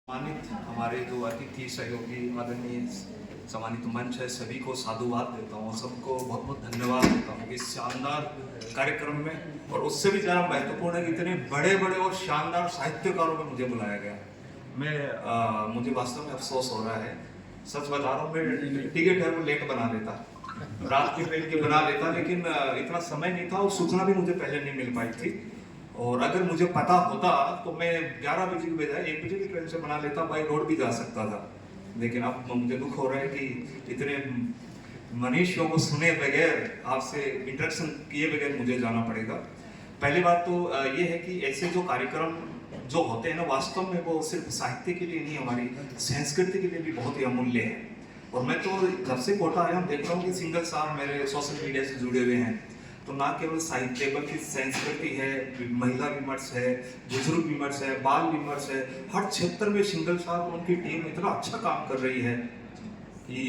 सम्मानित हमारे जो अतिथि सहयोगी आदरणीय सम्मानित मंच है, सभी को साधुवाद देता हूँ, सबको बहुत बहुत धन्यवाद देता हूँ इस शानदार कार्यक्रम में। और उससे भी ज़्यादा महत्वपूर्ण है कि इतने बड़े बड़े और शानदार साहित्यकारों में मुझे बुलाया गया। मुझे वास्तव में अफसोस हो रहा है, सच बता रहा हूँ। मैं टिकट है वो लेट बना लेता, रात की ट्रेन की बना लेता, लेकिन इतना समय नहीं था और सूचना भी मुझे पहले नहीं मिल पाई थी। और अगर मुझे पता होता तो मैं 11 बजे की बजाय 1 बजे की ट्रेन से बना लेता, बाई रोड भी जा सकता था। लेकिन अब मुझे दुख हो रहा है कि इतने मनुष्यों को सुने बगैर, आपसे इंटरेक्शन किए बगैर मुझे जाना पड़ेगा। पहली बात तो ये है कि ऐसे जो कार्यक्रम जो होते हैं ना, वास्तव में वो सिर्फ साहित्य के लिए नहीं, हमारी संस्कृति के लिए भी बहुत ही अमूल्य है। और मैं तो जब से कोटा आया हूँ देख रहा हूँ कि सिंगल साहब मेरे सोशल मीडिया से जुड़े हुए हैं, तो ना केवल साहित्य बल्कि संस्कृति है, महिला विमर्श है, बुजुर्ग विमर्श है, बाल विमर्श है, हर क्षेत्र में सिंगल साहब उनकी टीम इतना अच्छा काम कर रही है कि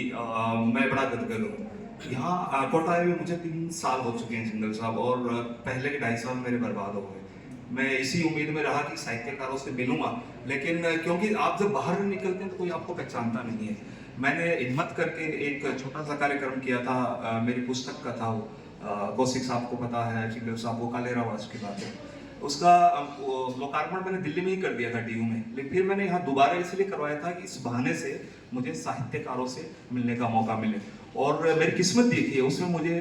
मैं बड़ा गदगद हूँ। यहाँ कोटा में मुझे 3 साल हो चुके हैं सिंगल साहब, और पहले के 2.5 साल मेरे बर्बाद हो गए। मैं इसी उम्मीद में रहा कि साहित्यकारों से मिलूंगा, लेकिन क्योंकि आप जब बाहर निकलते हैं तो कोई आपको पहचानता नहीं है। मैंने हिम्मत करके एक छोटा सा कार्यक्रम किया था, मेरी पुस्तक का था वो, कौशिक साहब को पता है, सिंगल साहब को, कालेरावास की बात है, उसका लोकार्पण मैंने दिल्ली में ही कर दिया था, डीयू में। लेकिन फिर मैंने यहाँ दोबारा इसलिए करवाया था कि इस बहाने से मुझे साहित्यकारों से मिलने का मौका मिले। और मेरी किस्मत देखिए, उसमें मुझे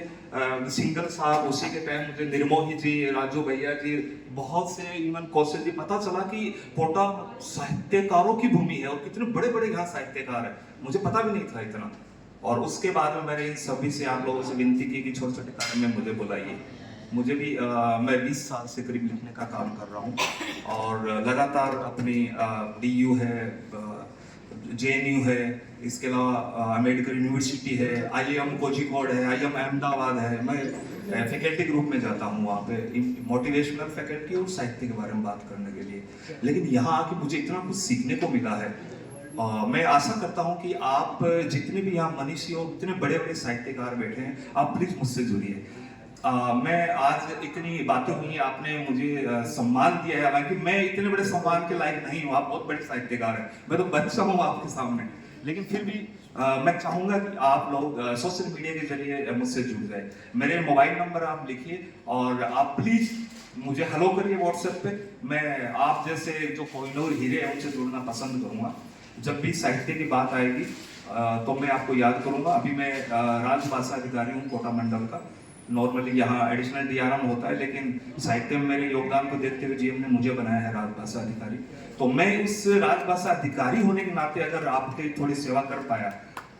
सिंगल साहब, उसी के टाइम मुझे निर्मोही जी, राजू भैया जी, बहुत से, इवन कौशल जी, पता चला कि कोटा साहित्यकारों की भूमि है और कितने बड़े बड़े यहाँ साहित्यकार हैं, मुझे पता भी नहीं था इतना। और उसके बाद में मैंने सभी से, आप लोगों से विनती की कि छोटे छोटे कार्य में मुझे बुलाइए। मुझे भी मैं 20 साल से करीब लिखने का काम कर रहा हूँ, और लगातार अपनी डीयू है, जेएनयू है, इसके अलावा अमेरिकन यूनिवर्सिटी है, आईएम कोझिकोड है, आईएम अहमदाबाद है, मैं फैकल्टी ग्रुप में जाता हूँ वहाँ पे, मोटिवेशनल फैकल्टी और साहित्य के बारे में बात करने के लिए। लेकिन यहाँ आके मुझे इतना कुछ सीखने को मिला है। मैं आशा करता हूँ कि आप जितने भी यहाँ मनीषी और इतने बड़े बड़े साहित्यकार बैठे हैं, आप प्लीज मुझसे जुड़िए। मैं आज इतनी बातें हुई, आपने मुझे सम्मान दिया है, हालांकि मैं इतने बड़े सम्मान के लायक नहीं हूँ, आप बहुत बड़े साहित्यकार हैं, मैं तो बच्चा हूँ आपके सामने। लेकिन फिर भी मैं चाहूंगा कि आप लोग सोशल मीडिया के जरिए मुझसे जुड़ जाए। मेरे मोबाइल नंबर आप लिखिए और आप प्लीज मुझे हेलो करिए व्हाट्सएप पे। मैं आप जैसे जो कोहिनूर हीरे हैं उनसे जुड़ना पसंद करूंगा। जब भी साहित्य की बात आएगी तो मैं आपको याद करूंगा। अभी मैं राजभाषा अधिकारी हूँ कोटा मंडल का। नॉर्मली यहाँ एडिशनल डीआरएम होता है, लेकिन साहित्य में मेरे योगदान को देखते हुए जीएम ने मुझे बनाया है राजभाषा अधिकारी। तो मैं उस राजभाषा अधिकारी होने के नाते अगर आपकी थोड़ी सेवा कर पाया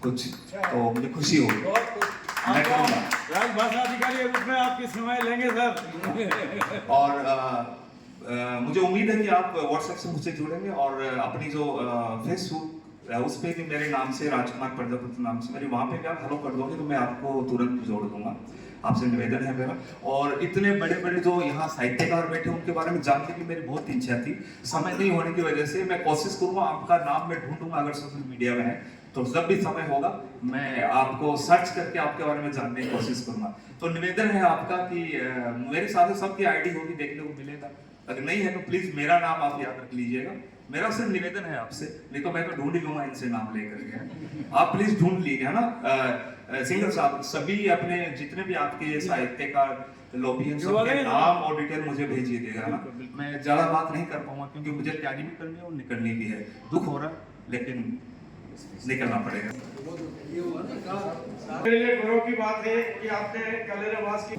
कुछ, तो मुझे खुशी होगी। मैं करूँगा राजभाषा अधिकारी के रूप में आपकी सेवाएं लेंगे सर। और मुझे उम्मीद है कि आप व्हाट्सएप से मुझसे जुड़ेंगे, और अपनी जो फेसबुक उस पर भी मेरे नाम से, राजकुमार प्रजापति नाम से, मेरे वहाँ पे भी आप हेलो कर दोगे तो मैं आपको तुरंत जोड़ दूंगा। आपसे निवेदन है मेरा। और इतने बड़े बड़े जो यहाँ साहित्यकार बैठे उनके बारे में जानने की मेरी बहुत इच्छा थी, समय नहीं होने की वजह से मैं कोशिश करूंगा, आपका नाम मैं ढूंढूंगा अगर सोशल मीडिया में है तो, जब भी समय होगा मैं आपको सर्च करके आपके बारे में जानने की कोशिश करूंगा। तो निवेदन है आपका कि मेरे साथ सबकी आईडी होगी, देखने को मिलेगा, अगर नहीं है तो प्लीज मेरा नाम आप याद रख लीजिएगा। मेरा सिर्फ निवेदन है आपसे, नहीं तो मैं तो ढूंढ ही लूंगा इनसे नाम लेकर के। आप प्लीज ढूंढ लीजिए, है ना। सिंगर साहब, सभी अपने जितने भी आपके साहित्यकार लॉबी हैं, सबके नाम और डिटेल मुझे भेजिए देगा, है ना। मैं ज्यादा बात नहीं कर पाऊंगा क्योंकि मुझे तैयारी भी करनी है और निकलनी भी है। दुख हो रहा है लेकिन निकलना पड़ेगा। मेरे लिए गौरव की बात है कि आपने कालेरावास की